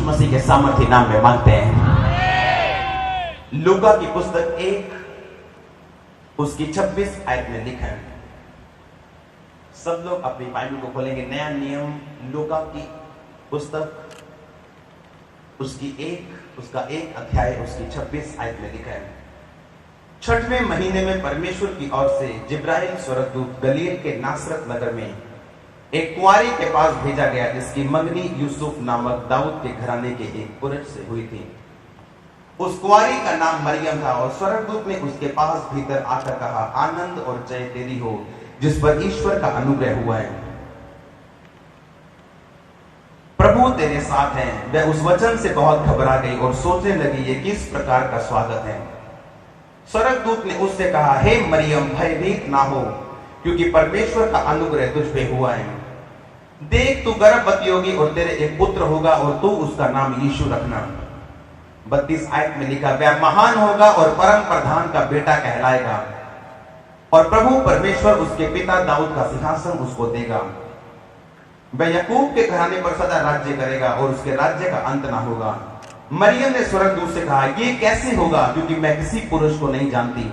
मसीह के सामर्थ्य नाम में मांगते हैं। लूका की पुस्तक 1 उसकी 26 आयत में लिखा है। सब लोग अपनी बाइबल को खोलेंगे। नया नियम लूका की पुस्तक उसका एक अध्याय उसकी 26 आयत में लिखा है। 6वें महीने में परमेश्वर की ओर से जिब्राइल स्वर्गदूत गलील के नासरत नगर में एक कुंवारी के पास भेजा गया जिसकी मंगनी यूसुफ नामक दाऊद के घराने के एक पुरुष से हुई थी। उस कुंवारी का नाम मरियम था और स्वर्गदूत ने उसके पास भीतर आकर कहा, आनंद और जय तेरी हो जिस पर ईश्वर का अनुग्रह हुआ है, प्रभु तेरे साथ है। वह उस वचन से बहुत घबरा गई और सोचने लगी ये किस प्रकार का स्वागत है। स्वर्गदूत ने उससे कहा, हे मरियम भयभीत ना हो क्योंकि परमेश्वर का अनुग्रह तुझ पे हुआ है। देख तू गर्भवती होगी और तेरे एक पुत्र होगा और तू उसका नाम यीशु रखना। 32 आयत में लिखा, वह महान होगा और परम प्रधान का बेटा कहलाएगा और प्रभु परमेश्वर उसके पिता दाऊद का सिंहासन उसको देगा। वह याकूब के घराने पर सदा राज्य करेगा और उसके राज्य का अंत ना होगा। मरियम ने स्वर्गदूत से कहा, ये कैसे होगा क्योंकि मैं किसी पुरुष को नहीं जानती।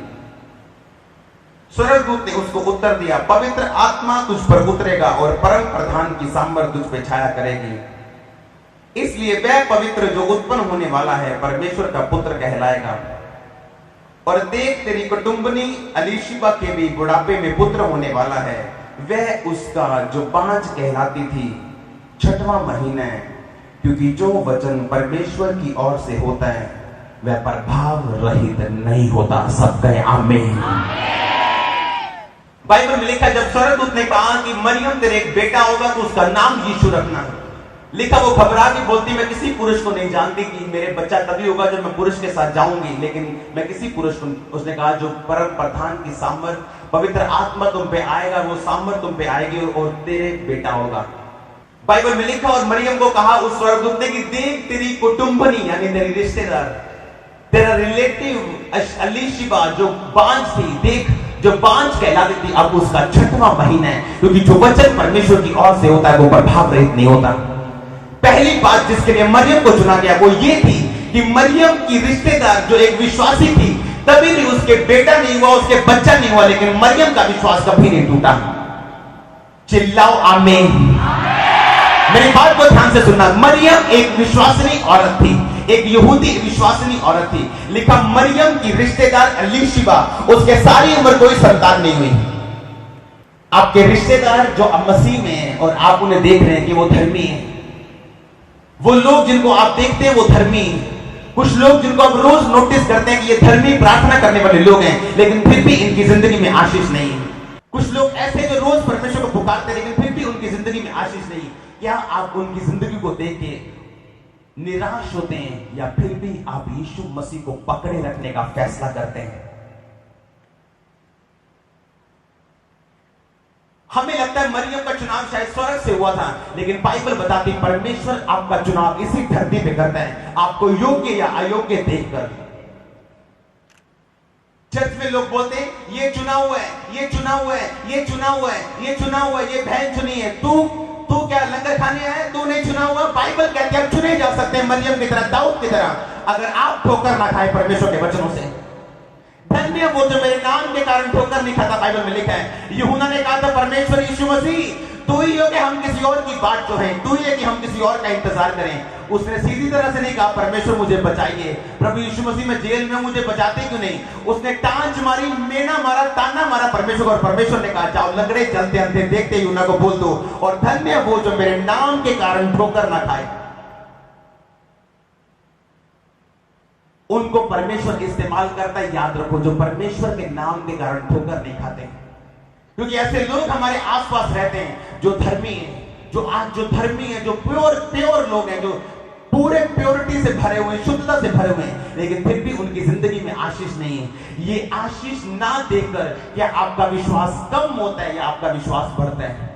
स्वर्गदूत ने उसको उत्तर दिया, पवित्र आत्मा तुझ पर उतरेगा और परम प्रधान की सांबर तुझ पे छाया करेगी। इसलिए वह पवित्र जो उत्पन्न होने वाला है परमेश्वर का पुत्र कहलाएगा। और देख तेरी कुटुंबनी अलीशिबा के भी बुढ़ापे में पुत्र होने वाला है। वह उसका जो बांझ कहलाती थी 6वां महीना है, क्योंकि जो वचन परमेश्वर की ओर से होता है वह प्रभाव रहित नहीं होता। सब कहे आमीन। बाइबल में लिखा, जब स्वर्गदूत ने कहा कि मरियम तेरे एक बेटा होगा तो उसका नाम यीशु रखना, लिखा वो घबरा के बोलती, मैं किसी पुरुष को नहीं जानती कि मेरे बच्चा तभी होगा जब मैं पुरुष के साथ जाऊंगी, लेकिन मैं किसी पुरुष को। उसने कहा, जो परम प्रधान की सांबर पवित्र आत्मा तुम पे आएगा, वो सांबर तुम पे आएगी और तेरे बेटा होगा। बाइबल में लिखा, और मरियम को कहा उस स्वर्गदूत ने कि देख तेरी कुटुंबनी यानी तेरी रिश्तेदार, तेरा रिलेटिव अलीशिबा जो बांझ थी, देख जो बांझ कहलाती थी, अब उसका 6वां महीना है, क्योंकि जो वचन परमेश्वर की ओर से होता है वो प्रभाव रहित नहीं होता। पहली बात जिसके लिए मरियम को चुना गया वो ये थी कि मरियम की रिश्तेदार जो एक विश्वासी थी, तभी भी उसके बेटा नहीं हुआ, उसके बच्चा नहीं हुआ, लेकिन मरियम का विश्वास कभी नहीं टूटा। चिल्लाओ आमीन। मेरी बात को ध्यान से सुनना। मरियम एक विश्वासिनी औरत थी, एक यहूदी विश्वासिनी औरत थी। लिखा, मरियम की रिश्तेदार अलीशिबा, उसके सारी उम्र कोई संतान नहीं हुई। आपके रिश्तेदार जो अब मसीह में हैं और आप उन्हें देख रहे हैं कि वो धर्मी हैं, वो लोग जिनको आप देखते हैं वो धर्मी हैं। कुछ लोग जिनको आप रोज नोटिस करते हैं कि ये धर्मी प्रार्थना करने वाले लोग हैं, लेकिन फिर भी इनकी जिंदगी में आशीष नहीं है। कुछ लोग ऐसे जो रोज परमेश्वर को पुकारते हैं, लेकिन फिर भी उनकी जिंदगी में आशीष नहीं। क्या आप उनकी जिंदगी को देख के निराश होते हैं या फिर भी आप यीशु मसीह को पकड़े रखने का फैसला करते हैं? हमें लगता है मरियम का चुनाव शायद स्वर्ग से हुआ था, लेकिन बाइबल बताती परमेश्वर आपका चुनाव इसी धरती पे करता है, आपको योग्य या अयोग्य देखकर। चर्च में लोग बोलते हैं ये चुना हुआ है, ये चुना हुआ है, ये चुना हुआ है, ये चुना हुआ है, ये बहन चुनी है। तू क्या लंगर खाने आया है? तू नहीं चुना हुआ। बाइबल कहती है आप चुने जा सकते हैं मरियम की तरह, दाऊद की तरह, अगर आप ठोकर ना खाए परमेश्वर के वचनों से। धन्य वो जो मेरे नाम के कारण ठोकर नहीं खाता। बाइबल में लिखा है, यूहन्ना ने कहा था परमेश्वर यीशु मसीह तू ही हो कि हम किसी और की बात जो है, तू ही है कि हम किसी और का इंतजार करें। उसने सीधी तरह से नहीं कहा परमेश्वर मुझे बचाइए, प्रभु यीशु मसीह मैं जेल में, मुझे बचाते क्यों नहीं। उसने टांच मारी, मेना मारा, ताना मारा परमेश्वर, और परमेश्वर ने कहा जाओ लंगड़े चलते अंधे देखते यूहन्ना को बोल दो, और धन्य वो जो मेरे नाम के कारण ठोकर ना खाए। उनको परमेश्वर इस्तेमाल करता है, याद रखो, जो परमेश्वर के नाम के कारण ठोकर नहीं खाते, क्योंकि ऐसे लोग हमारे आसपास रहते हैं जो धर्मी हैं, जो धर्मी है, जो प्योर लोग हैं, जो पूरे प्योरिटी से भरे हुए, शुद्धता से भरे हुए हैं, लेकिन फिर भी उनकी जिंदगी में आशीष नहीं है। ये आशीष ना देकर क्या आपका विश्वास कम होता है या आपका विश्वास बढ़ता है?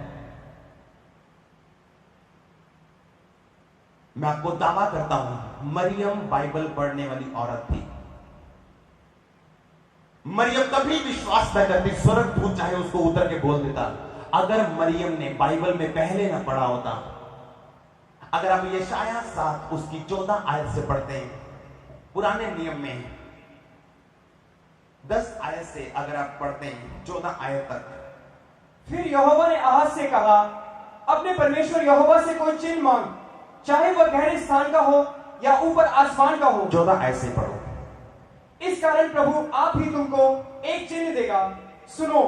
मैं आपको दावा करता हूं, मरियम बाइबल पढ़ने वाली औरत थी। मरियम कभी विश्वास न करती, स्वर्गदूत चाहे उसको उतर के बोल देता। अगर मरियम ने बाइबल में पहले ना पढ़ा होता, अगर आप यशायाह 7 उसकी 14 आयत से पढ़ते हैं, पुराने नियम में 10 आयत से अगर आप पढ़ते हैं 14 आयत तक। फिर यहोवा ने आहाज से कहा, अपने परमेश्वर यहोवा से कोई चिन्ह मांग, चाहे वह गहरे स्थान का हो या ऊपर आसमान का हो। 14 आयत से पढ़ो। इस कारण प्रभु आप ही तुमको एक चिन्ह देगा, सुनो,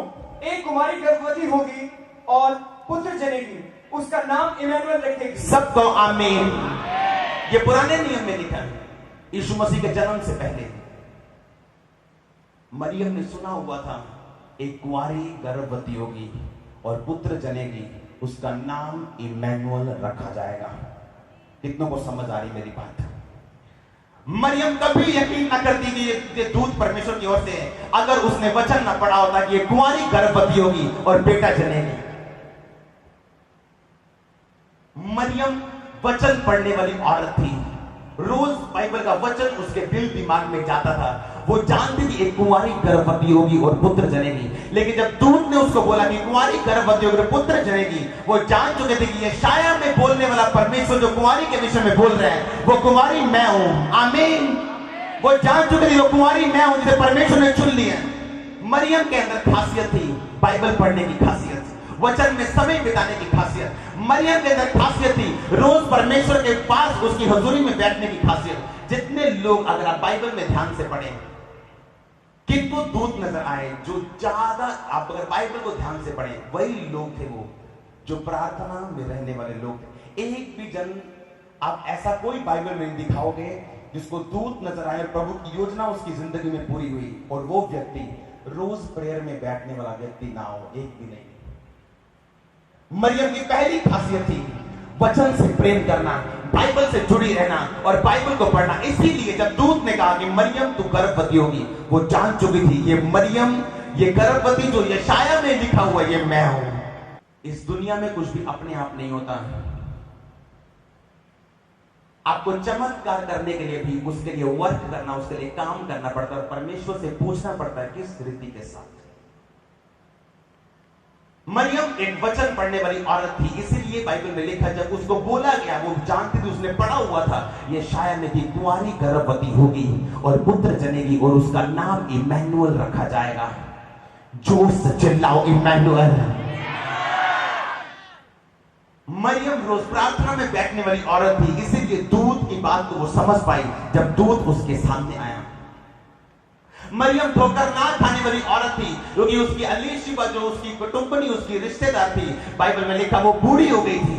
एक कुमारी गर्भवती होगी और पुत्र जनेगी, उसका नाम इमैनुअल रखेगी। सबको आमीन। ये पुराने नियम में लिखा है, यीशु मसीह के जन्म से पहले मरियम ने सुना हुआ था एक कुंवारी गर्भवती होगी और पुत्र जनेगी, उसका नाम इमैनुअल रखा जाएगा। कितनों को समझ आ रही मेरी बात? मरियम कभी यकीन न करती कि ये दूत परमेश्वर की ओर से है, अगर उसने वचन न पढ़ा होता कि ये कुंवारी गर्भवती होगी और बेटा जनेगी। मरियम वचन पढ़ने वाली औरत थी, रोज बाइबल का वचन उसके दिल दिमाग में जाता था। वो जानती थी एक कुंवारी गर्भवती होगी और पुत्र जनेगी, लेकिन जब दूत ने उसको बोला कि कुंवारी गर्भवती होगी और पुत्र जनेगी, वो जान चुके थे कि यशायाह में बोलने वाला परमेश्वर जो कुंवारी के विषय में बोल रहा है वो कुंवारी मैं हूं। आमीन। वो जान चुके थे वो कुंवारी मैं हूं जिसे परमेश्वर ने चुन लिया। मरियम के अंदर खासियत थी बाइबल पढ़ने की खासियत, वचन में समय बिताने की खासियत। मरियम के अंदर खासियत थी रोज परमेश्वर के पास उसकी हजूरी में बैठने की खासियत। जितने लोग, अगर आप बाइबल में ध्यान से पढ़ें, किनको दूत नजर आए जो ज्यादा, आप अगर बाइबल को ध्यान से पढ़ें, वही लोग थे वो जो प्रार्थना में रहने वाले लोग थे। एक भी जन आप ऐसा कोई बाइबल में दिखाओगे जिसको दूत नजर आए, प्रभु की योजना उसकी जिंदगी में पूरी हुई और वो व्यक्ति रोज प्रेयर में बैठने वाला व्यक्ति ना हो, एक भी नहीं। मरियम की पहली खासियत थी वचन से प्रेम करना, बाइबल से जुड़ी रहना और बाइबल को पढ़ना। इसीलिए जब दूत ने कहा कि मरियम तू गर्भवती होगी, वो जान चुकी थी ये मरियम, ये गर्भवती जो यशायाह में लिखा हुआ ये मैं हूं। इस दुनिया में कुछ भी अपने आप नहीं होता, आपको चमत्कार करने के लिए भी उसके लिए वर्क करना, उसके लिए काम करना पड़ता है, परमेश्वर से पूछना पड़ता है किस रीति के साथ। मरियम एक वचन पढ़ने वाली औरत थी, इसीलिए बाइबल में लिखा जब उसको बोला गया वो जानती थी, उसने पढ़ा हुआ था ये शायद में कि कुंवारी गर्भवती होगी और पुत्र जनेगी और उसका नाम इमैनुअल रखा जाएगा। जोर से चिल्लाओ इमैनुअल। मरियम रोज प्रार्थना में बैठने वाली औरत थी, इसीलिए दूत की बात को वो समझ पाई जब दूत उसके सामने आया। मरियम ठोकर ना खाने वाली औरत थी क्योंकि उसकी अलीशिबा जो उसकी कुटुंबनी, उसकी रिश्तेदार थी, बाइबल में लिखा वो बूढ़ी हो गई थी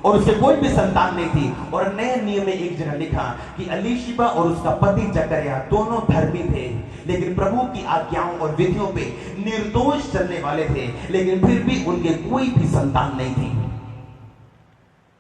और उसके कोई भी संतान नहीं थी। और नए नियम में एक जगह लिखा कि अलीशिबा और उसका पति जकरिया दोनों धर्मी थे, लेकिन प्रभु की आज्ञाओं और विधियों पे निर्दोष चलने वाले थे, लेकिन फिर भी उनके कोई भी संतान नहीं थी।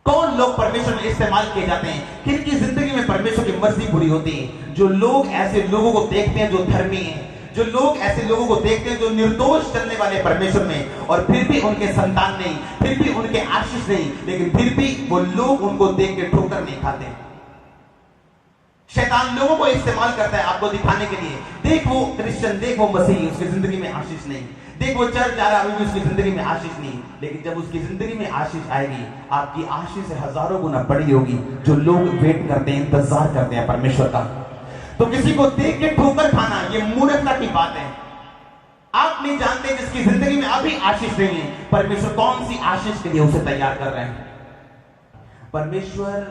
कौन लोग परमेश्वर में इस्तेमाल किए जाते हैं, किनकी जिंदगी में परमेश्वर की मर्जी पूरी होती है? जो लोग ऐसे लोगों को देखते हैं जो धर्मी हैं, जो लोग ऐसे लोगों को देखते हैं जो निर्दोष चलने वाले परमेश्वर में और फिर भी उनके संतान नहीं, फिर भी उनके आशीष नहीं, लेकिन फिर भी वो लोग उनको देख के ठोकर नहीं खाते। शैतान लोगों को इस्तेमाल करता है आपको दिखाने के लिए, देख वो क्रिश्चियन, देख वो मसीही, उसकी जिंदगी में आशीष नहीं, देख वो चर्च जा रहा है अभी भी उसकी जिंदगी में आशीष नहीं। लेकिन जब उसकी जिंदगी में आशीष आएगी, आपकी आशीष से हजारों गुना बड़ी होगी। जो लोग वेट करते हैं, इंतजार करते हैं परमेश्वर का, तो किसी को देख के ठोकर खाना ये मूर्खता की बात है। आप नहीं जानते जिसकी जिंदगी में अभी आशीष नहीं है, परमेश्वर कौन सी आशीष के लिए उसे तैयार कर रहे हैं। परमेश्वर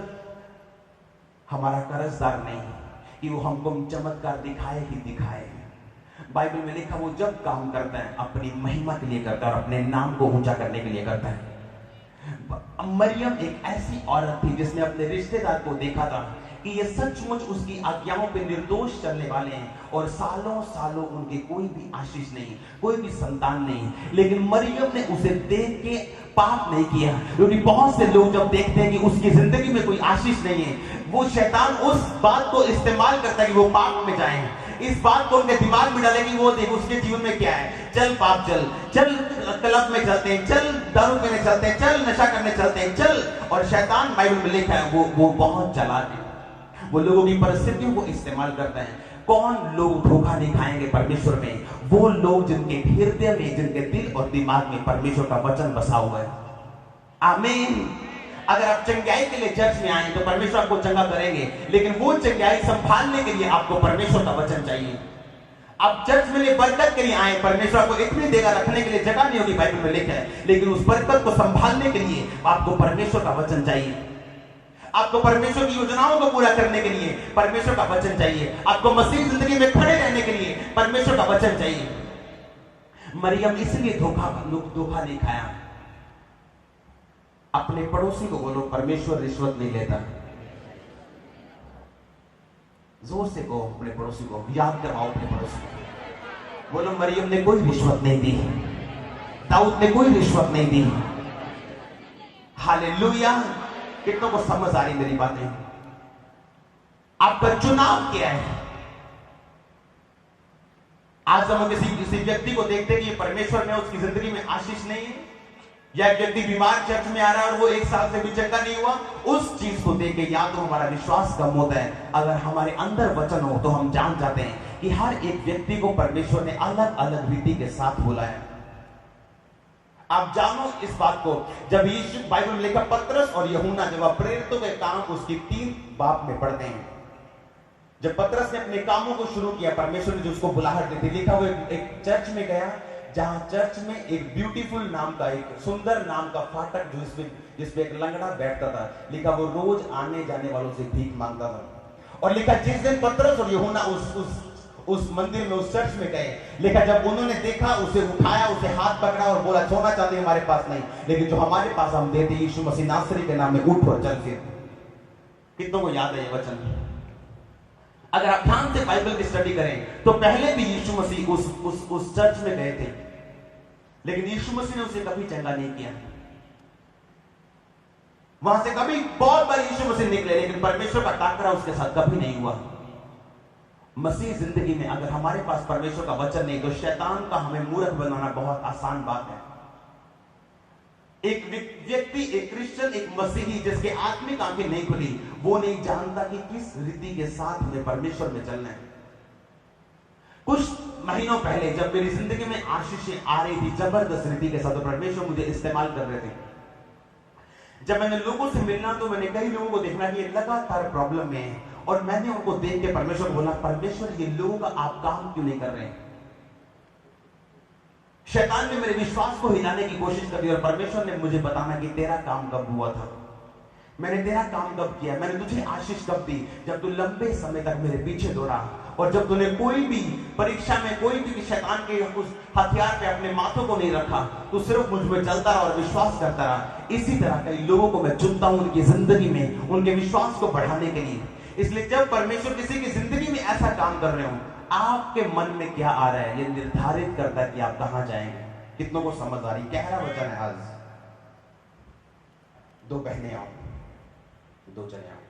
हमारा कर्जदार नहीं कि वो हमको चमत्कार दिखाए ही दिखाए। बाइबल में लिखा वो जब काम करता है अपनी महिमा के लिए करता है और अपने नाम को ऊंचा करने के लिए करता है। मरियम एक ऐसी औरत थी जिसने अपने रिश्तेदार को देखा था कि ये सचमुच उसकी आज्ञाओं पे निर्दोष चलने वाले हैं और सालों सालों उनके कोई भी आशीष नहीं, कोई भी संतान नहीं, लेकिन मरियम ने उसे देख के पाप नहीं किया। क्योंकि बहुत से लोग जब देखते हैं कि उसकी जिंदगी में कोई आशीष नहीं है, वो शैतान उस बात को इस्तेमाल करता है कि वो पाप में जाए, इस बात को उनके दिमाग में डालेगी, वो देख उसके जीवन में क्या है, चल पाप चल, चल क्लब में चलते हैं, चल दारू पीने चलते हैं, चल नशा करने चलते हैं, चल। और शैतान बाइबल में लिखा है वो बहुत चालाक है, वो लोगों की परिस्थितियों को इस्तेमाल करता है। कौन लोग धोखा नहीं खाएंगे परमेश्वर में? वो लोग जिनके हृदय में, जिनके दिल और दिमाग में परमेश्वर का वचन बसा हुआ है। आमीन। अगर आप चंगाई के लिए चर्च में आए तो परमेश्वर आपको चंगा करेंगे, लेकिन वो चंगाई संभालने के लिए आपको परमेश्वर का वचन चाहिए। आप चर्च में लिए बरकत के लिए आए, परमेश्वर आपको इतनी देगा रखने के लिए जगह नहीं होगी, बाइबल में लिखा है, लेकिन उस बरकत को संभालने के लिए आपको परमेश्वर का वचन चाहिए। आपको परमेश्वर की योजनाओं को पूरा करने के लिए परमेश्वर का वचन चाहिए। आपको मसीह जिंदगी में खड़े रहने के लिए परमेश्वर का वचन चाहिए। मरियम इसलिए धोखा नहीं खाया। अपने पड़ोसी को बोलो, परमेश्वर रिश्वत नहीं लेता। जोर से कहो अपने पड़ोसी को, याद करवाओ अपने पड़ोसी को, बोलो मरियम ने कोई रिश्वत नहीं दी, दाऊद ने कोई रिश्वत नहीं दी। हालेलुया। कितनों को समझ आ रही मेरी बातें? आपका चुनाव क्या है? आज हम किसी व्यक्ति को देखते कि ये परमेश्वर ने उसकी जिंदगी में आशीष नहीं है, या एक व्यक्ति बीमार चर्च में आ रहा है और वो 1 साल से भी चंगा नहीं हुआ, उस चीज को देख के या तो हमारा विश्वास कम होता है। अगर हमारे अंदर वचन हो तो हम जान जाते हैं कि हर एक व्यक्ति को परमेश्वर ने अलग अलग रीति के साथ बोला है। आप जानो इस बात को, जब यीशु बाइबल में लिखा पतरस और यूहन्ना जब प्रेरितों के काम उसकी 3 बाब में पढ़ते हैं, जब पतरस ने अपने कामों को शुरू किया, परमेश्वर ने जो उसको बुलाहट दी थी, लिखा वो एक चर्च में गया, जहां चर्च में एक ब्यूटीफुल नाम का, एक सुंदर नाम का फाटक जो जिसपे एक लंगड़ा बैठता था, लिखा वो रोज आने जाने वालों से भीख मांगता था। और लिखा जिस दिन पतरस और यूहन्ना उस मंदिर में, उस चर्च में गए, लिखा जब उन्होंने देखा, उसे उठाया, उसे हाथ पकड़ा और बोला सोना चांदी हमारे पास नहीं, लेकिन जो हमारे पास हम देते यीशु मसीह नासरी के नाम में उठ और चल फिर। कितनों को याद है ये वचन? अगर आप ध्यान से बाइबल की स्टडी करें तो पहले भी यीशु मसीह उस चर्च में गए थे, लेकिन यीशु मसीह ने उसे कभी चंगा नहीं किया। वहां से कभी बहुत बार यीशु मसीह निकले, लेकिन परमेश्वर का टाकरा उसके साथ कभी नहीं हुआ। मसीह जिंदगी में अगर हमारे पास परमेश्वर का वचन नहीं तो शैतान का हमें मूर्ख बनाना बहुत आसान बात है। एक व्यक्ति, एक क्रिश्चियन, एक मसीही जिसके आत्मिक आंखें नहीं खुली, वो नहीं जानता कि किस रीति के साथ हमें परमेश्वर में चलना है। कुछ महीनों पहले जब मेरी जिंदगी में आशीषें आ रही थी जबरदस्त रीति के साथ, तो परमेश्वर मुझे इस्तेमाल कर रहे थे। जब मैंने लोगों से मिलना तो मैंने कई लोगों को देखना कि ये लगातार प्रॉब्लम में है, और मैंने उनको देख के परमेश्वर बोला, परमेश्वर ये लोगों का आप काम क्यों नहीं कर रहे हैं? शैतान ने मेरे विश्वास को हिलाने की कोशिश कर दी, और परमेश्वर ने मुझे बताना कि तेरा काम कब हुआ था, मैंने तेरा काम कब किया, मैंने तुझे आशीष कब दी, जब तू लंबे समय तक मेरे पीछे दौड़ा, और जब तूने कोई भी परीक्षा में कोई भी शैतान के उस हथियार पे अपने माथों को नहीं रखा, तू सिर्फ मुझ में चलता रहा और विश्वास करता रहा। इसी तरह कई लोगों को मैं चुनता हूं उनकी जिंदगी में उनके विश्वास को बढ़ाने के लिए। इसलिए जब परमेश्वर किसी की जिंदगी में ऐसा काम कर रहे हो, आपके मन में क्या आ रहा है ये निर्धारित करता है कि आप कहां जाएंगे। कितनों को समझ आ रही? गहरा वचन है आज। 2 बहनें आओ, 2 चले आओ।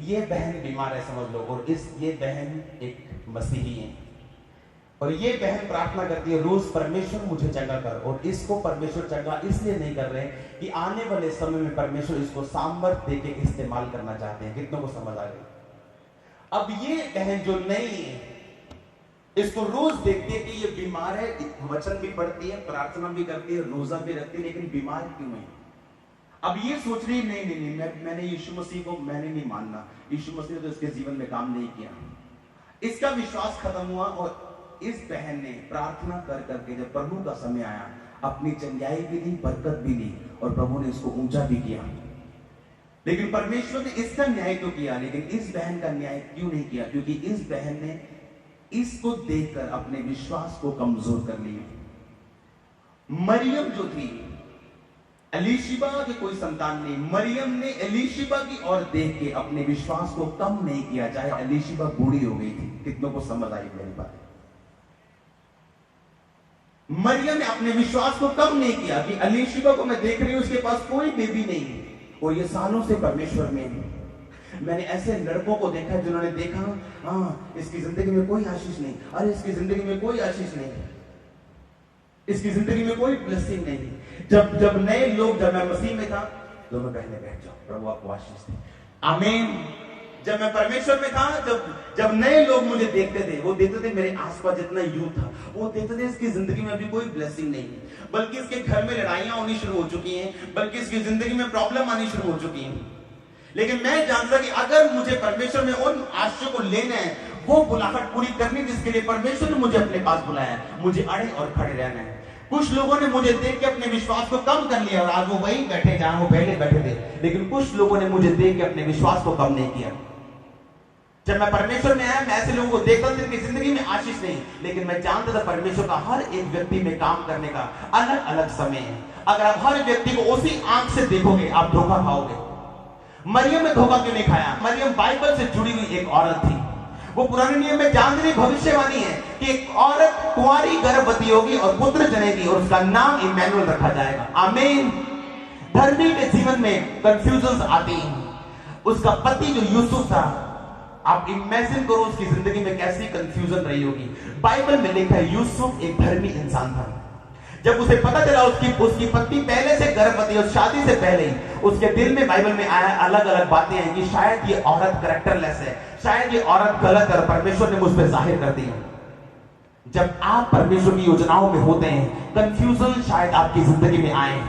ये बहन बीमार है समझ लो, और ये बहन एक मसीही है, और ये बहन प्रार्थना करती है रोज, परमेश्वर मुझे चंगा कर। और इसको परमेश्वर चंगा इसलिए नहीं कर रहे कि आने वाले समय में परमेश्वर इसको सामर्थ्य देके इस्तेमाल करना चाहते हैं। कितनों को समझ आ गई? अब ये बहन जो नहीं है, इसको रोज देखती है कि ये बीमार है, वचन भी पढ़ती है, प्रार्थना भी करती है, रोजा भी रखती है, लेकिन बीमार क्यों है? अब ये सोच रही नहीं, मैंने यीशु मसीह को मैंने नहीं मानना, यीशु मसीह ने तो इसके जीवन में काम नहीं किया। इसका विश्वास खत्म हुआ, और इस बहन ने प्रार्थना कर करके जब प्रभु का समय आया, अपनी चंगाई भी दी, बरकत भी दी, और प्रभु ने इसको ऊंचा भी किया। लेकिन परमेश्वर ने इसका न्याय तो किया, लेकिन इस बहन का न्याय क्यों नहीं किया? क्योंकि इस बहन ने इसको देखकर अपने विश्वास को कमजोर कर लिया। मरियम जो थी, एलीशिबा के कोई संतान नहीं, मरियम ने एलीशिबा की ओर देख के अपने विश्वास को कम नहीं किया, चाहे एलीशिबा बूढ़ी हो गई थी। कितनों को समझ आई मेरी बात? मरियम ने अपने विश्वास को कम नहीं किया कि एलीशिबा को मैं देख रही हूं, उसके पास कोई बेबी नहीं, और ये सालों से परमेश्वर में है। मैंने ऐसे लड़कों को देखा है जिन्होंने देखा, हाँ इसकी जिंदगी में कोई आशीष नहीं, अरे इसकी जिंदगी में कोई आशीष नहीं, इसकी जिंदगी में कोई ब्लेसिंग नहीं। जब नए लोग, जब मैं मसीह में था, तो मैं कहने बैठ जाओ, प्रभु आपको आशीष दे, आमीन। जब मैं परमेश्वर में था, जब नए लोग मुझे देखते थे, वो देखते थे मेरे आसपास जितना यूथ था, वो देखते थे इसकी जिंदगी में अभी कोई ब्लेसिंग नहीं है, बल्कि इसके घर में लड़ाइयां होनी शुरू हो चुकी हैं, बल्कि इसकी जिंदगी में प्रॉब्लम आनी शुरू हो चुकी हैं। लेकिन मैं जानता कि अगर मुझे परमेश्वर में उन आशयों को लेना है, वो बुलाहट पूरी करनी जिसके लिए परमेश्वर ने मुझे अपने पास बुलाया है, मुझे अड़े और खड़े रहना है। कुछ लोगों ने मुझे देख के अपने विश्वास को कम कर लिया और आज वो वही बैठे जहां वो पहले बैठे थे, लेकिन कुछ लोगों ने मुझे देख के अपने विश्वास को कम नहीं किया। जब मैं परमेश्वर में आया, मैं ऐसे लोगों को देखता था जिनकी जिंदगी में आशीष नहीं, लेकिन मैं जानता था परमेश्वर का हर एक व्यक्ति में काम करने का अलग अलग समय है। अगर आप हर व्यक्ति को उसी आंख से देखोगे, आप धोखा खाओगे। मरियम ने धोखा क्यों नहीं खाया? मरियम बाइबल से जुड़ी हुई एक औरत थी। वो पुराने नियम में जानती भविष्यवाणी है कि एक औरत कुंवारी गर्भवती होगी और पुत्र जनेगी और उसका नाम इमैनुअल रखा जाएगा। आमीन। धर्मी के जीवन में कंफ्यूजन आती हैं। उसका पति जो यूसुफ था, आप इमेजिन करो उसकी जिंदगी में कैसी कंफ्यूजन रही होगी। बाइबल में लिखा है यूसुफ एक धर्मी इंसान था। जब उसे पता चला उसकी पत्नी पहले से गर्भवती और शादी से पहले ही उसके दिल में, बाइबल में आया अलग अलग बातें हैं कि शायद ये औरत कैरेक्टरलेस है, शायद ये औरत गलत है, परमेश्वर ने मुझ पर जाहिर कर दी है। जब आप परमेश्वर की योजनाओं में होते हैं, कंफ्यूजन शायद आपकी जिंदगी में आए,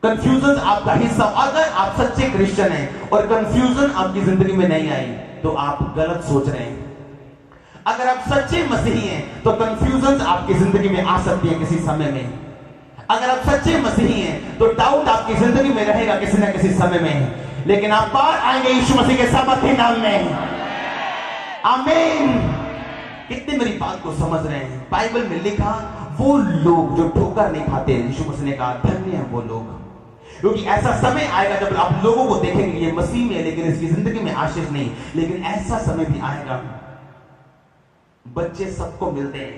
कंफ्यूजन आपका हिस्सा। अगर आप सच्चे क्रिश्चियन हैं और कंफ्यूजन आपकी जिंदगी में नहीं आई तो आप गलत सोच रहे हैं। अगर आप सच्चे मसीही हैं तो कंफ्यूजन आपकी जिंदगी में आ सकती है किसी समय में। अगर आप सच्चे मसीही हैं तो डाउट आपकी जिंदगी में रहेगा किसी ना किसी समय में, लेकिन आप पार आएंगे यीशु मसीह के सामर्थ्य नाम में। आमीन। कितने मेरी बात को समझ रहे हैं? बाइबल में लिखा वो लोग जो ठोकर नहीं खाते, यीशु मसीह ने कहा धन्य है वो लोग, क्योंकि ऐसा समय आएगा जब आप लोगों को देखेंगे ये मसीह में लेकिन इसकी जिंदगी में आशीष नहीं। लेकिन ऐसा समय भी आएगा, बच्चे सबको मिलते हैं,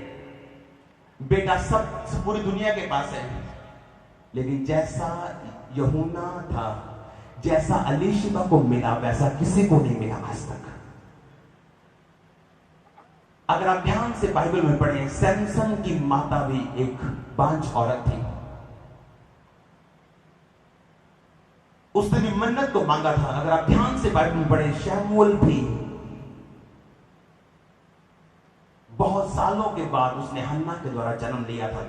बेटा सब पूरी दुनिया के पास है, लेकिन जैसा यूहन्ना था, जैसा एलीशिबा को मिला, वैसा किसी को नहीं मिला आज तक। अगर आप ध्यान से बाइबल में पढ़ें, सैमसन की माता भी एक बांझ औरत थी। उसने भी मन्नत को मांगा था। अगर आप ध्यान से बाइबल में पढ़ें, शमूएल भी बहुत सालों के बाद उसने हन्ना के द्वारा जन्म लिया था।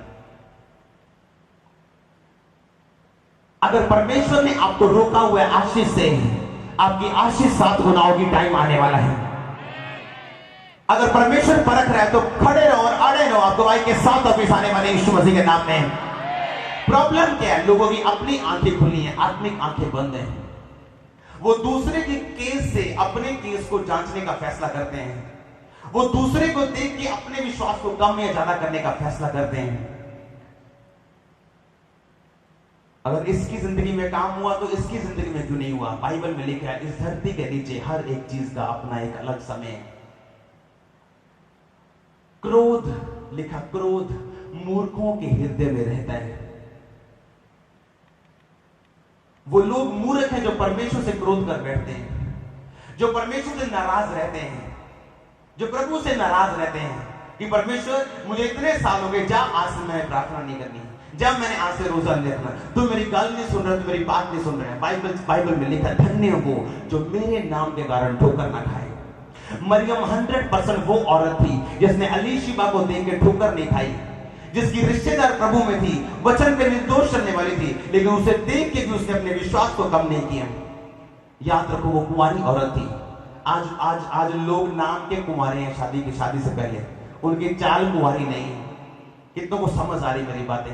अगर परमेश्वर ने आपको रोका हुआ है आशीष से, आपकी आशीष 7 गुना होगी। टाइम आने वाला है। अगर परमेश्वर परख रहा है तो खड़े रहो और अड़े रहो, आपको भाई के साथ ऑफिस आने वाले यीशु मसीह के नाम में। प्रॉब्लम क्या है? लोगों की अपनी आंखें खुली हैं, आत्मिक आंखें बंद हैं। वो दूसरे के केस से अपने केस को जांचने का फैसला करते हैं। वो दूसरे को देख के अपने विश्वास को कम या ज्यादा करने का फैसला करते हैं। अगर इसकी जिंदगी में काम हुआ तो इसकी जिंदगी में क्यों नहीं हुआ? बाइबल में लिखा है इस धरती के नीचे हर एक चीज का अपना एक अलग समय है। क्रोध, लिखा क्रोध मूर्खों के हृदय में रहता है। वो लोग मूर्ख हैं जो परमेश्वर से क्रोध कर बैठते हैं, जो परमेश्वर से नाराज रहते हैं, जो प्रभु से नाराज रहते हैं कि परमेश्वर मुझे इतने साल हो गए, जा आज से मैंने प्रार्थना नहीं करनी, जब मैंने आज से रोजा नहीं रखना, तो मेरी गल नहीं सुन रहे, तो मेरी बात नहीं सुन रहे। बाइबल में लिखा धन्य वो जो मेरे नाम के कारण ठोकर ना खाए। मरियम 100% वो औरत थी जिसने एलीशिबा को देख के ठोकर नहीं खाई, जिसकी रिश्तेदार प्रभु में थी, वचन पे निर्दोष चलने वाली थी, लेकिन उसे देख के भी उसने अपने विश्वास को कम नहीं किया। याद रखो वो कुंवारी औरत थी। आज लोग नाम के कुंवारे हैं, शादी से पहले, उनकी चाल कुंवारी नहीं है। कितनों को समझ आ रही मेरी बातें?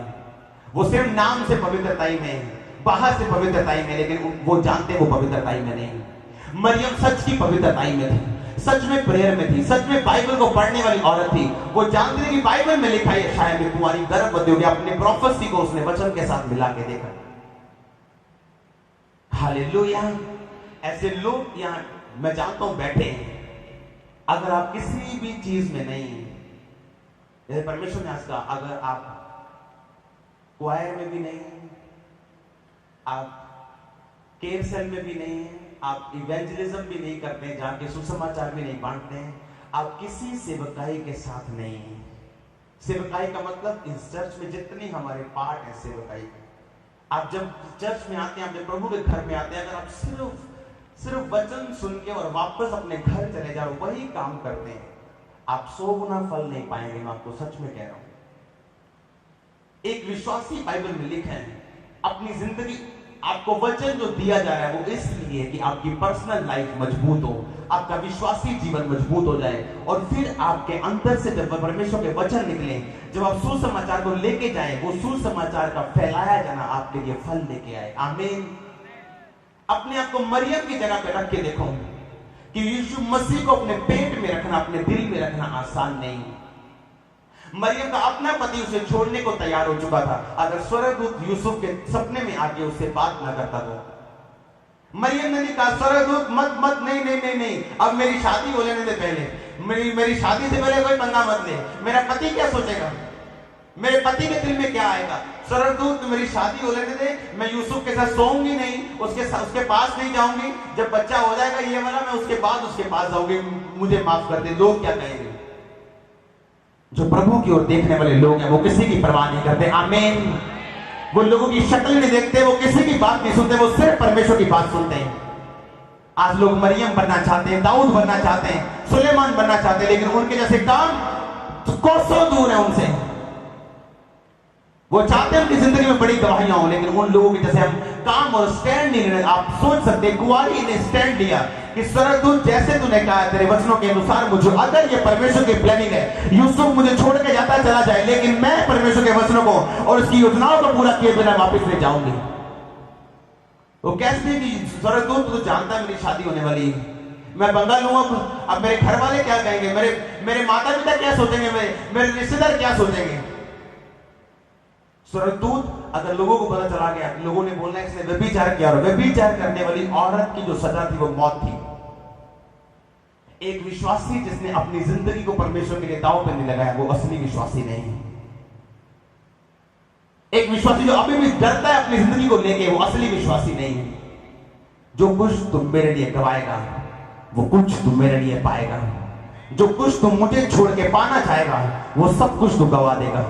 वो सिर्फ नाम से पवित्रताई में है, बाहर से पवित्रताई में, लेकिन वो जानते वो पवित्रताई में नहीं। मरियम सच की पवित्रताई में थी, सच में प्रेयर में थी, सच में बाइबल को पढ़ने वाली औरत थी। वो जानती थी कि बाइबल में लिखा है शायद में कुंवारी गर्भवती होगी। अपने प्रोफेसी को उसने वचन के साथ मिला के देखा। हालेलुया। ऐसे लोग यहां मैं जानता हूं बैठे हैं। अगर आप किसी भी चीज में नहीं, जैसे परमेश्वर ने आज कहा, अगर आप क्वायर में भी नहीं, आप केयर सेल में भी नहीं है, आप इवेंजलिज्म भी नहीं करते हैं, जाके सुसमाचार भी नहीं बांटते हैं, आप किसी सेवकाई के साथ नहीं है। सेवकाई का मतलब इस चर्च में जितनी हमारे पार्ट है सेवकाई, आप जब चर्च में आते हैं, आप जब प्रभु के घर में आते हैं, अगर आप सिर्फ सिर्फ वचन सुन के और वापस अपने घर चले जाओ, वही काम करते हैं, आप 100 गुना फल नहीं पाएंगे। मैं आपको सच में कह रहा हूं। एक विश्वासी बाइबल में लिखा है, अपनी जिंदगी, आपको वचन जो दिया जा रहा है वो इसलिए कि आपकी पर्सनल लाइफ मजबूत हो, आपका विश्वासी जीवन मजबूत हो जाए, और फिर आपके अंदर से जब परमेश्वर के वचन निकले, जब आप सुसमाचार को लेके जाए, वो सुसमाचार का फैलाया जाना आपके लिए फल लेके आए। आमीन। अपने आप को मरियम की जगह पे रख के देखो कि यीशु मसीह को अपने पेट में रखना, अपने दिल में रखना आसान नहीं। मरियम का अपना पति उसे छोड़ने को तैयार हो चुका था। अगर स्वर्गदूत यूसुफ के सपने में आके उससे बात ना करता तो मरियम ने कहा, स्वर्गदूत मत मत, नहीं नहीं नहीं नहीं, अब मेरी शादी हो लेने दे, पहले मेरी शादी से पहले कोई पंगा मत ले, मेरा पति क्या सोचेगा, मेरे पति के दिल में क्या आएगा। स्वर्गदूत मेरी शादी हो लेने दे, मैं यूसुफ के साथ सोऊंगी नहीं, उसके पास नहीं जाऊंगी, जब बच्चा हो जाएगा ये वाला, मैं उसके पास जाऊंगी, मुझे माफ कर दे। लोग क्या कहेंगे? जो प्रभु की ओर देखने वाले लोग हैं वो किसी की परवाह नहीं करते। आमीन। वो लोगों की शक्ल नहीं देखते, वो किसी की बात नहीं सुनते, वो सिर्फ परमेश्वर की बात सुनते हैं। आज लोग मरियम बनना चाहते हैं, दाऊद बनना चाहते हैं, सुलेमान बनना चाहते हैं, लेकिन उनके जैसे काम कोसों दूर है उनसे। वो चाहते हैं उनकी जिंदगी में बड़ी गवाहियां हो, लेकिन उन लोगों के जैसे हम काम और स्टैंड नहीं लेना। आप सोच सकते, कुंवारी ने स्टैंड लिया कि स्वर्गदूत जैसे तूने कहा तेरे वचनों के अनुसार मुझे, अगर ये परमेश्वर की प्लानिंग है, यूसुफ मुझे छोड़ के जाता चला जाए, लेकिन मैं परमेश्वर के वचनों को और उसकी योजनाओं को पूरा किए बिना वापस ले जाऊंगी। वो कैसे कि स्वर्गदूत तो जानता है मेरी शादी होने वाली है, मैं पंगा लूंगा, अब मेरे घर वाले क्या कहेंगे, मेरे माता पिता क्या सोचेंगे, मेरे रिश्तेदार क्या सोचेंगे। स्वर्गदूत अगर लोगों को पता चला गया, लोगों ने बोलना इसने व्यभिचार किया, और व्यभिचार करने वाली औरत की जो सजा थी वो मौत थी। एक विश्वासी जिसने अपनी जिंदगी को परमेश्वर के लिए दांव पे नहीं लगाया, वो असली विश्वासी नहीं है। एक विश्वासी जो अभी भी डरता है अपनी जिंदगी को लेके, वो असली विश्वासी नहीं है। जो कुछ तुम मेरे लिए गवाएगा वो कुछ तुम मेरे लिए पाएगा, जो कुछ तुम मुझे छोड़ के पाना चाहेगा वो सब कुछ तुम गवा देगा।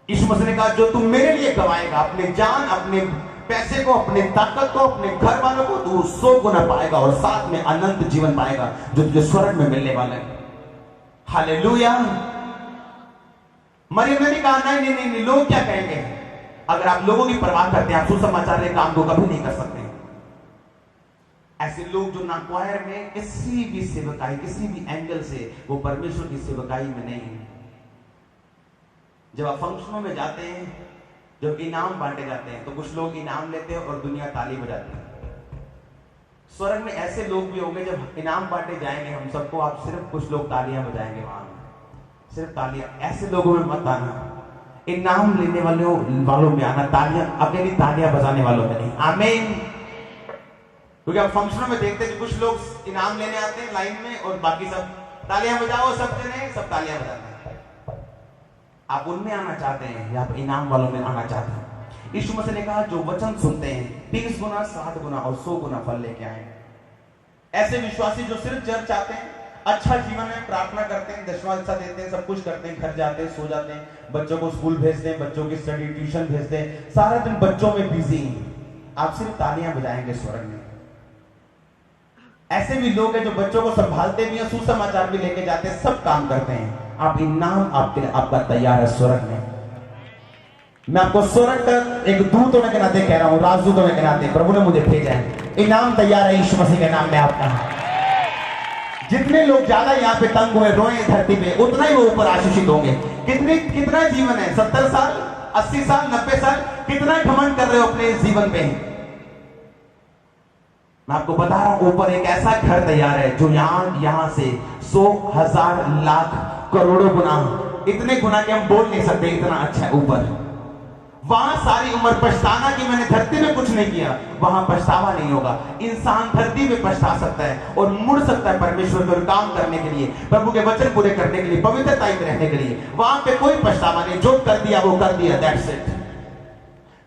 यीशु मसीह ने कहा, जो तुम मेरे लिए गवाएगा, अपने जान, अपने पैसे को, अपने ताकत को, अपने घर वालों को, तू 100 गुना पाएगा, और साथ में अनंत जीवन पाएगा जो तुझे स्वर्ग में मिलने वाला है। हालेलुया। मरियम ने भी कहा, नहीं नहीं नहीं, लोग क्या कहेंगे। अगर आप लोगों की परवाह करते हैं, आप सुसमाचार के काम को कभी नहीं कर सकते। ऐसे लोग जो नाक्वायर में किसी भी सेवकाई, किसी भी एंगल से वो परमेश्वर की सेवकाई में नहीं है। जब आप फंक्शनों में जाते हैं, जब इनाम बांटे जाते हैं, तो कुछ लोग इनाम लेते हैं और दुनिया ताली बजाती है। स्वर्ग में ऐसे लोग भी होंगे, जब इनाम बांटे जाएंगे हम सबको, आप सिर्फ कुछ लोग तालियां बजाएंगे, वहां सिर्फ तालियां। ऐसे लोगों में मत आना, इनाम लेने वालों में आना, तालियां, अकेली तालियां बजाने वालों में नहीं। आमीन। क्योंकि आप फंक्शनों में देखते हैं कि कुछ लोग इनाम लेने आते हैं लाइन में, और बाकी सब तालियां बजाओ, सब जने सब तालियां बजाते हैं। आप उनमें आना चाहते हैं या आप इनाम वालों में आना चाहते हैं? यीशु मसीह ने कहा, जो वचन सुनते हैं 30 गुना, 60 गुना और 100 गुना फल लेके आए। ऐसे विश्वासी जो सिर्फ चर्च चाहते हैं, अच्छा जीवन में प्रार्थना करते हैं, दशवां हिस्सा देते हैं, सब कुछ करते हैं, घर जाते हैं, सो जाते हैं, बच्चों को स्कूल भेजते हैं, बच्चों की स्टडी ट्यूशन भेजते हैं, सारा दिन बच्चों में बिजी हैं। आप सिर्फ तालियां बजाएंगे स्वर्ग में। ऐसे भी लोग हैं जो बच्चों को संभालते भी हैं, सुसमाचार भी लेके जाते हैं, सब काम करते हैं। आप इनाम आपका तैयार है स्वर्ग में। मैं आपको स्वर्ग का एक दूत होने के नाते कह रहा हूं, राजदूत होने के नाते प्रभु ने मुझे भेजा है। इनाम तैयार है यीशु मसीह के नाम में आपका। जितने लोग ज्यादा यहाँ पे तंग हुए, रोए धरती पे, उतना ही वो ऊपर आशीषित होंगे। कितना जीवन है, 70 साल, 80 साल, 90 साल, कितना घमंड कर रहे हो अपने जीवन पे। मैं आपको बता रहा हूं, ऊपर एक ऐसा घर तैयार है जो यहां से 100, 1000, लाख, करोड़ों गुना, इतने गुना के हम बोल नहीं सकते, इतना अच्छा है ऊपर। वहां सारी उम्र पछताना कि मैंने धरती में कुछ नहीं किया, वहां पछतावा नहीं होगा। इंसान धरती में पछता सकता है और मुड़ सकता है परमेश्वर को काम करने के लिए, प्रभु के वचन पूरे करने के लिए, पवित्रता में रहने के लिए। वहां पे कोई पछतावा नहीं, जो कर दिया वो कर दिया, दैट्स इट।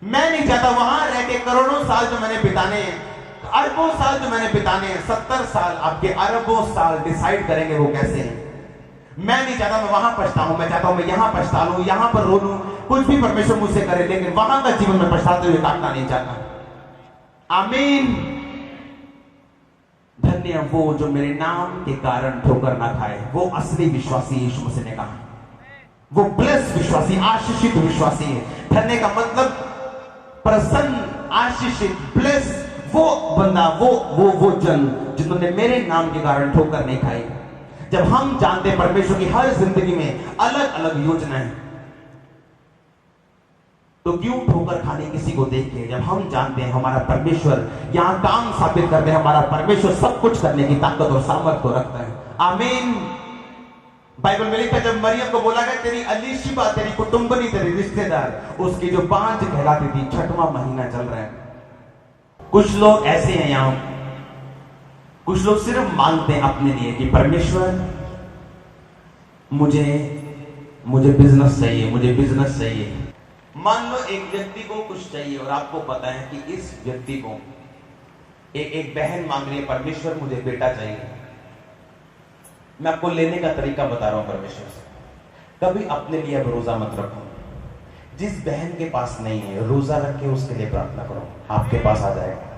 मैं नहीं चाहता वहां रह के करोड़ों साल जो मैंने बिताने हैं, अरबों साल जो मैंने बिताने हैं, 70 साल आपके अरबों साल डिसाइड करेंगे वो कैसे हैं। मैं नहीं चाहता मैं वहां पछताऊं, मैं चाहता हूं मैं यहां पछता लूं, यहां पर रो लूं, कुछ भी परमेश्वर मुझसे करे, लेकिन वहां का जीवन में पछताते हुए काटना नहीं चाहता। आमीन। धन्य वो जो मेरे नाम के कारण ठोकर ना खाए। वो असली विश्वासी यीशु मसीह ने कहा, वो ब्लेस विश्वासी, आशीषित विश्वासी है। धन्य का मतलब प्रसन्न, आशीषित, ब्लेस, वो बंदा, वो जन जिन्होंने मेरे नाम के कारण ठोकर नहीं खाई। जब हम जानते हैं परमेश्वर की हर जिंदगी में अलग अलग योजना है, तो क्यों ठोकर खाने किसी को देख के? जब हम जानते हैं हमारा परमेश्वर यहां काम साबित करते हैं, हमारा परमेश्वर सब कुछ करने की ताकत और सामर्थ्य को रखता है। आमीन। बाइबल में लिखा, जब मरियम को बोला गया तेरी अलीशिबा, तेरी कुटुंबनी, तेरी रिश्तेदार, उसकी जो 5 कहलाती थी, 6वां महीना चल रहा है। कुछ लोग ऐसे हैं यहां, कुछ लोग सिर्फ मांगते हैं अपने लिए कि परमेश्वर मुझे बिजनेस चाहिए, मुझे बिजनेस चाहिए। मान लो एक व्यक्ति को कुछ चाहिए और आपको पता है कि इस व्यक्ति को एक बहन मांग रही है, परमेश्वर मुझे बेटा चाहिए। मैं आपको लेने का तरीका बता रहा हूं परमेश्वर से। कभी अपने लिए अब रोजा मत रखो। जिस बहन के पास नहीं है, रोजा रख के उसके लिए प्रार्थना करो, आपके पास आ जाएगा।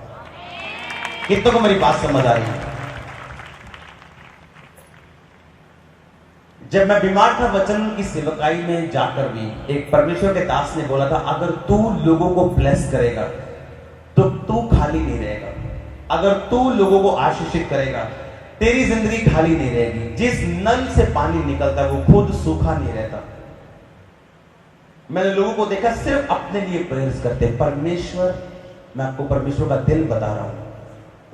कितनों को मेरी बात समझ आ रही है? जब मैं बीमार था, वचन की सेवकाई में जाकर भी एक परमेश्वर के दास ने बोला था, अगर तू लोगों को ब्लेस करेगा तो तू खाली नहीं रहेगा। अगर तू लोगों को आशीषित करेगा, तेरी जिंदगी खाली नहीं रहेगी। जिस नल से पानी निकलता है वो खुद सूखा नहीं रहता। मैंने लोगों को देखा सिर्फ अपने लिए प्रेयर्स करते हैं। परमेश्वर, मैं आपको परमेश्वर का दिल बता रहा हूं,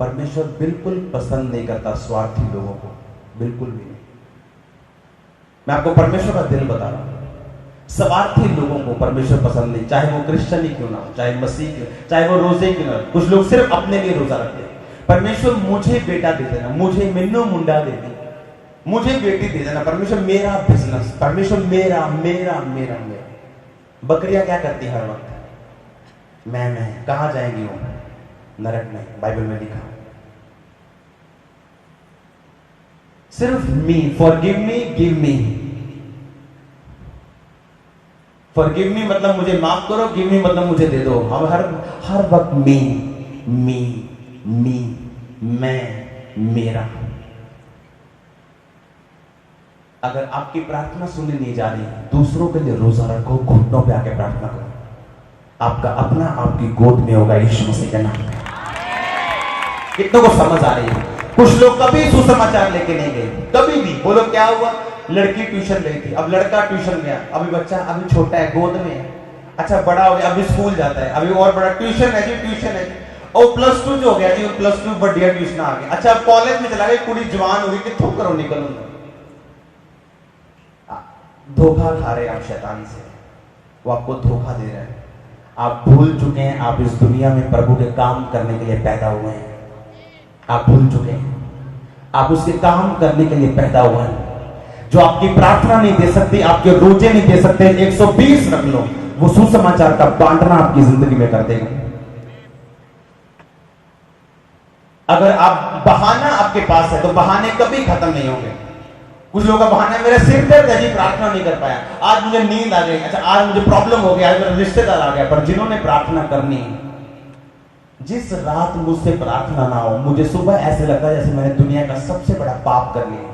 परमेश्वर बिल्कुल पसंद नहीं करता स्वार्थी लोगों को, बिल्कुल भी नहीं। मैं आपको परमेश्वर का दिल बता रहा हूं, स्वार्थी लोगों को परमेश्वर पसंद नहीं, चाहे वो क्रिश्चियन ही क्यों ना हो, चाहे मसीह क्यों, चाहे वो रोजे क्यों ना हो। कुछ लोग सिर्फ अपने लिए रोजा रखते हैं। परमेश्वर मुझे बेटा दे देना, मुझे मिन्नू मुंडा दे दे, मुझे बेटी दे देना, परमेश्वर मेरा बिजनेस, परमेश्वर मेरा मेरा मेरा मेरा। बकरियां क्या करती हर वक्त? मैं कहां जाएंगी वो? नरक में, बाइबल में लिखा। सिर्फ me, forgive me, give me. Forgive me मतलब मुझे माफ करो, गिव मी मतलब मुझे दे दो। हम हर वक्त मी मी मी, मैं, मेरा। अगर आपकी प्रार्थना सुनी नहीं जा रही, दूसरों के लिए रोजा रखो, घुटनों पे आके प्रार्थना करो। आपका अपना आपकी गोद में होगा यीशु मसीह के नाम पे। कितनों को समझ आ रही है? कुछ लोग कभी सुसमाचार लेके नहीं गए, कभी भी। बोलो क्या हुआ? लड़की ट्यूशन गई थी, अब लड़का ट्यूशन गया, अभी बच्चा अभी छोटा है, गोद में है। अच्छा बड़ा हो गया, अभी स्कूल जाता है, अभी और बड़ा, ट्यूशन है जी, ट्यूशन है जी। और +2 जो हो गया जी, +2 बढ़िया ट्यूशन आ गया। अच्छा कॉलेज में चला गया, कुड़ी जवान हो गई कि थोक करो निकलूंगा। धोखा खा रहे आप शैतान से, वो आपको धोखा दे रहे हैं। आप भूल चुके हैं आप इस दुनिया में प्रभु के काम करने के लिए पैदा हुए हैं। आप भूल चुके हैं आप उसके काम करने के लिए पैदा हुए हैं। जो आपकी प्रार्थना नहीं दे सकती, आपके रोजे नहीं दे सकते, 120 रख लो, वो सुसमाचार का बांटना आपकी जिंदगी में कर देगा। अगर आप बहाना आपके पास है तो बहाने कभी खत्म नहीं होंगे। कुछ लोगों का बहाना है, मेरा सिर दर्द है जी, प्रार्थना नहीं कर पाया, आज मुझे नींद आ गई, अच्छा आज मुझे प्रॉब्लम हो गया, आज मेरा रिश्तेदार आ गया। पर जिन्होंने प्रार्थना करनी, जिस रात मुझसे प्रार्थना ना हो, मुझे सुबह ऐसे लगता है जैसे मैंने दुनिया का सबसे बड़ा पाप कर लिया।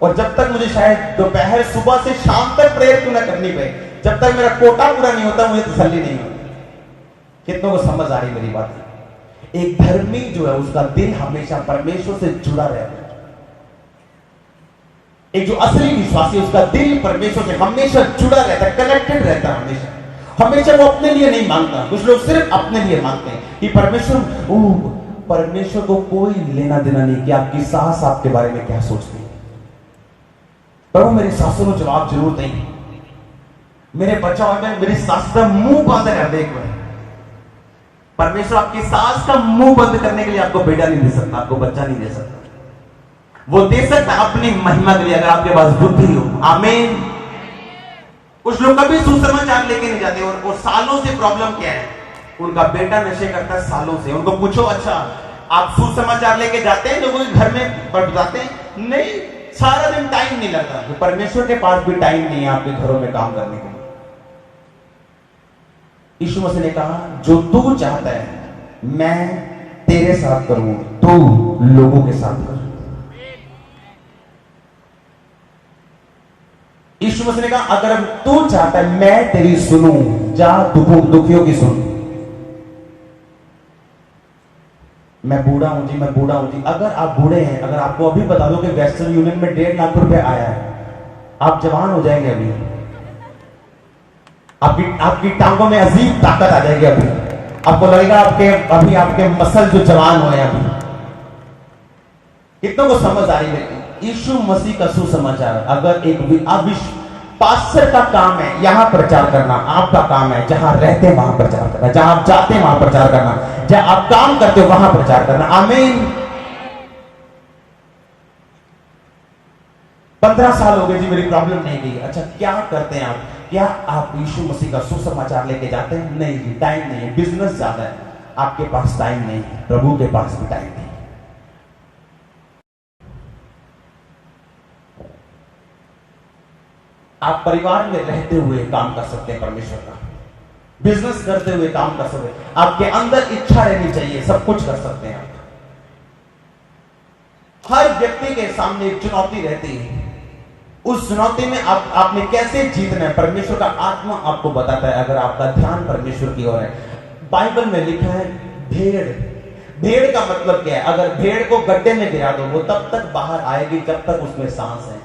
और जब तक मुझे शायद दोपहर सुबह से शाम तक प्रेयर क्यों ना करनी पड़े, जब तक मेरा कोटा पूरा नहीं होता मुझे तसल्ली नहीं होती। कितनों को समझ आ रही मेरी बात? एक धर्मी जो है उसका दिल हमेशा परमेश्वर से जुड़ा रहता है। एक जो असली विश्वासी है उसका दिल परमेश्वर से हमेशा जुड़ा रहता है, कनेक्टेड रहता है हमेशा। हमेशा वो अपने लिए नहीं मांगता। कुछ लोग सिर्फ अपने लिए मांगते हैं कि परमेश्वर को कोई लेना देना नहीं कि आपकी सास आपके बारे में क्या सोचती है। प्रभु मेरी सासों को जवाब जरूर देंगे, मेरे बच्चा और मैं मेरी सास का मुंह बंद कर दे। परमेश्वर आपकी सास का मुंह बंद करने के लिए आपको बेटा नहीं दे सकता, आपको बच्चा नहीं दे सकता। वो दे सकता अपनी महिमा के लिए अगर आपके पास बुद्धि हो। आमीन। कुछ लोग कभी सुसमाचार लेके नहीं जाते और सालों से प्रॉब्लम क्या है? उनका बेटा नशे करता है सालों से। उनको पूछो अच्छा आप सुसमाचार लेके जाते हैं लोगों के घर में बताते हैं? नहीं, सारा दिन टाइम नहीं लगता। तो परमेश्वर के पास भी टाइम नहीं है आपके घरों में काम करने के लिए। यीशु मसीह ने कहा जो तू चाहता है मैं तेरे साथ करूं, तू लोगों के साथ कर। यीशु मसीह ने कहा अगर तू चाहता है मैं तेरी सुनूं, जा दुखियों की सुन। मैं बूढ़ा हूं जी, मैं बूढ़ा हूं जी। अगर आप बूढ़े हैं, अगर आपको अभी बता दो कि वेस्टर्न यूनियन में 1.5 लाख रुपए आया है, आप जवान हो जाएंगे अभी। आपकी टांगों में अजीब ताकत आ जाएगी अभी। आपको लगेगा आपके मसल जो जवान हुए अभी। कितनों को समझ आ रही है? यीशु मसीह का सुसमाचार, अगर एक पास्टर का काम है यहां प्रचार करना, आपका काम है जहां रहते हैं वहां प्रचार करना, जहां आप जाते हैं वहां प्रचार करना, जहां आप काम करते हो वहां प्रचार करना। आमीन। 15 साल हो गए जी मेरी प्रॉब्लम नहीं गई। अच्छा क्या करते हैं आप? क्या आप यीशु मसीह का सुसमाचार लेके जाते हैं? नहीं जी, टाइम नहीं है, बिजनेस ज्यादा है, आपके पास टाइम नहीं है, प्रभु के पास भी टाइम नहीं है। आप परिवार में रहते हुए काम कर सकते हैं परमेश्वर का, बिजनेस करते हुए काम कर सकते हैं, आपके अंदर इच्छा रहनी चाहिए, सब कुछ कर सकते हैं आप। हर व्यक्ति के सामने एक चुनौती रहती है, उस चुनौती में आपने कैसे जीतना है परमेश्वर का आत्मा आपको बताता है, अगर आपका ध्यान परमेश्वर की ओर है। बाइबल में लिखा है भेड़ का मतलब क्या है? अगर भेड़ को गड्ढे में गिरा दो वो तब तक बाहर आएगी जब तक उसमें सांस है।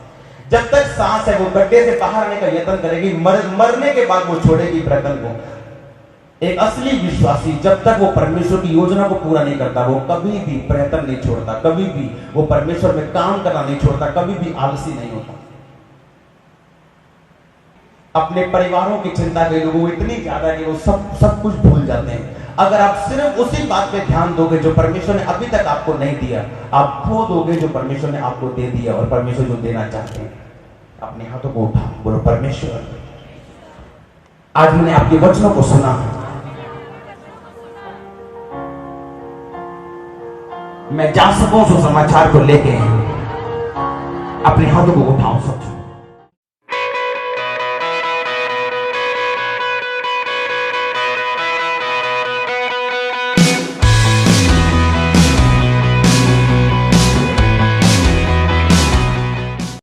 जब तक सांस है वो गड्ढे से बाहर आने का यत्न करेगी, मरने के बाद वो छोड़ेगी प्रयत्न को। एक असली विश्वासी जब तक वो परमेश्वर की योजना को पूरा नहीं करता वो कभी भी प्रयत्न नहीं छोड़ता, कभी भी वो परमेश्वर में काम करना नहीं छोड़ता, कभी भी आलसी नहीं होता। अपने परिवारों की चिंता के लोगों इतनी ज्यादा है कि वो सब कुछ भूल जाते हैं। अगर आप सिर्फ उसी बात पे ध्यान दोगे जो परमेश्वर ने अभी तक आपको नहीं दिया, आप खो दोगे जो परमेश्वर ने आपको दे दिया। और परमेश्वर जो देना चाहते हैं, अपने हाथों को उठा बोलो परमेश्वर आज मैंने आपके वचनों को सुना, मैं जा सकूं सुसमाचार को लेके। अपने हाथों को उठाओ सब।